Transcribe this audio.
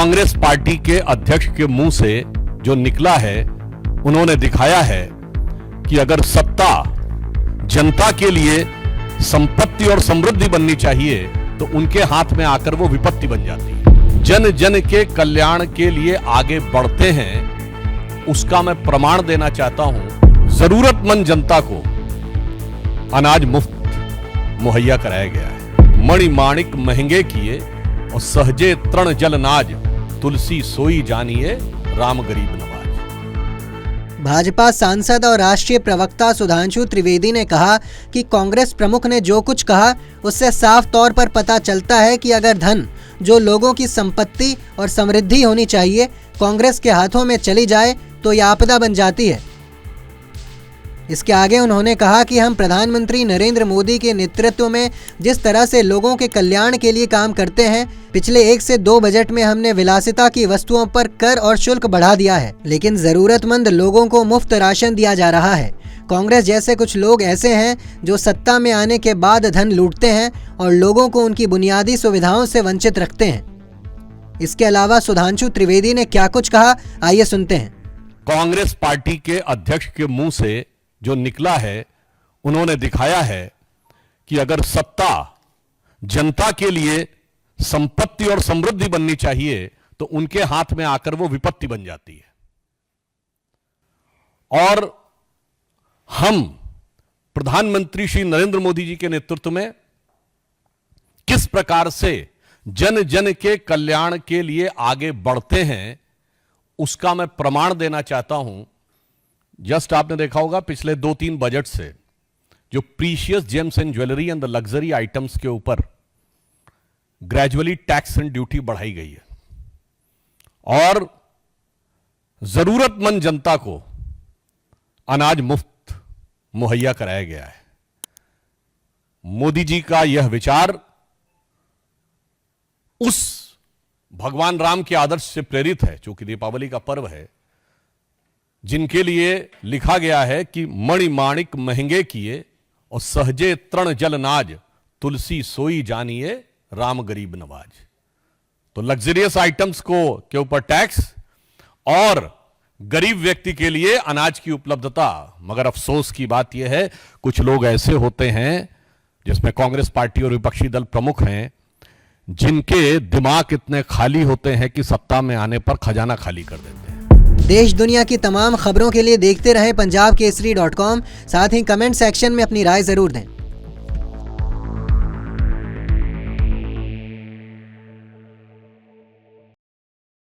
Congress party के अध्यक्ष के मुंह से जो निकला है, उन्होंने दिखाया है कि अगर सत्ता जनता के लिए संपत्ति और समृद्धि बननी चाहिए तो उनके हाथ में आकर वो विपत्ति बन जाती है। जन जन के कल्याण के लिए आगे बढ़ते हैं, उसका मैं प्रमाण देना चाहता हूं। जरूरतमंद जनता को अनाज मुफ्त मुहैया कराया गया है। मणि माणिक महंगे किए और सहजे तृण जल नाज, तुलसी सोई जानिए राम गरीब नवाज। भाजपा सांसद और राष्ट्रीय प्रवक्ता सुधांशु त्रिवेदी ने कहा कि कांग्रेस प्रमुख ने जो कुछ कहा उससे साफ तौर पर पता चलता है कि अगर धन, जो लोगों की संपत्ति और समृद्धि होनी चाहिए, कांग्रेस के हाथों में चली जाए तो यह आपदा बन जाती है। इसके आगे उन्होंने कहा कि हम प्रधानमंत्री नरेंद्र मोदी के नेतृत्व में जिस तरह से लोगों के कल्याण के लिए काम करते हैं, पिछले 1 से 2 बजट में हमने विलासिता की वस्तुओं पर कर और शुल्क बढ़ा दिया है, लेकिन जरूरतमंद लोगों को मुफ्त राशन दिया जा रहा है। कांग्रेस जैसे कुछ लोग ऐसे हैं जो सत्ता में आने के बाद धन लूटते हैं और लोगों को उनकी बुनियादी सुविधाओं से वंचित रखते हैं। इसके अलावा सुधांशु त्रिवेदी ने क्या कुछ कहा, आइए सुनते हैं। कांग्रेस पार्टी के अध्यक्ष के मुंह से जो निकला है, उन्होंने दिखाया है कि अगर सत्ता जनता के लिए संपत्ति और समृद्धि बननी चाहिए तो उनके हाथ में आकर वो विपत्ति बन जाती है। और हम प्रधानमंत्री श्री नरेंद्र मोदी जी के नेतृत्व में किस प्रकार से जन जन के कल्याण के लिए आगे बढ़ते हैं, उसका मैं प्रमाण देना चाहता हूं। जस्ट आपने देखा होगा पिछले 2-3 बजट से जो precious James and jewellery and the luxury items के ऊपर ग्रेजुअली टैक्स एंड ड्यूटी बढ़ाई गई है और जरूरतमंद जनता को अनाज मुफ्त मुहैया कराया गया है। मोदी जी का यह विचार उस भगवान राम के आदर्श से प्रेरित है, चूंकि दीपावली का पर्व है, जिनके लिए लिखा गया है कि मणि माणिक महंगे किए और सहजे तृण जल नाज, तुलसी सोई जानिए राम गरीब नवाज। तो लग्जरियस आइटम्स के ऊपर टैक्स और गरीब व्यक्ति के लिए अनाज की उपलब्धता। मगर अफसोस की बात यह है, कुछ लोग ऐसे होते हैं, जिसमें कांग्रेस पार्टी और विपक्षी दल प्रमुख हैं, जिनके दिमाग इतने खाली होते हैं कि सत्ता में आने पर खजाना खाली कर देते हैं। देश दुनिया की तमाम खबरों के लिए देखते रहें पंजाब केसरी.com। साथ ही कमेंट सेक्शन में अपनी राय जरूर दें।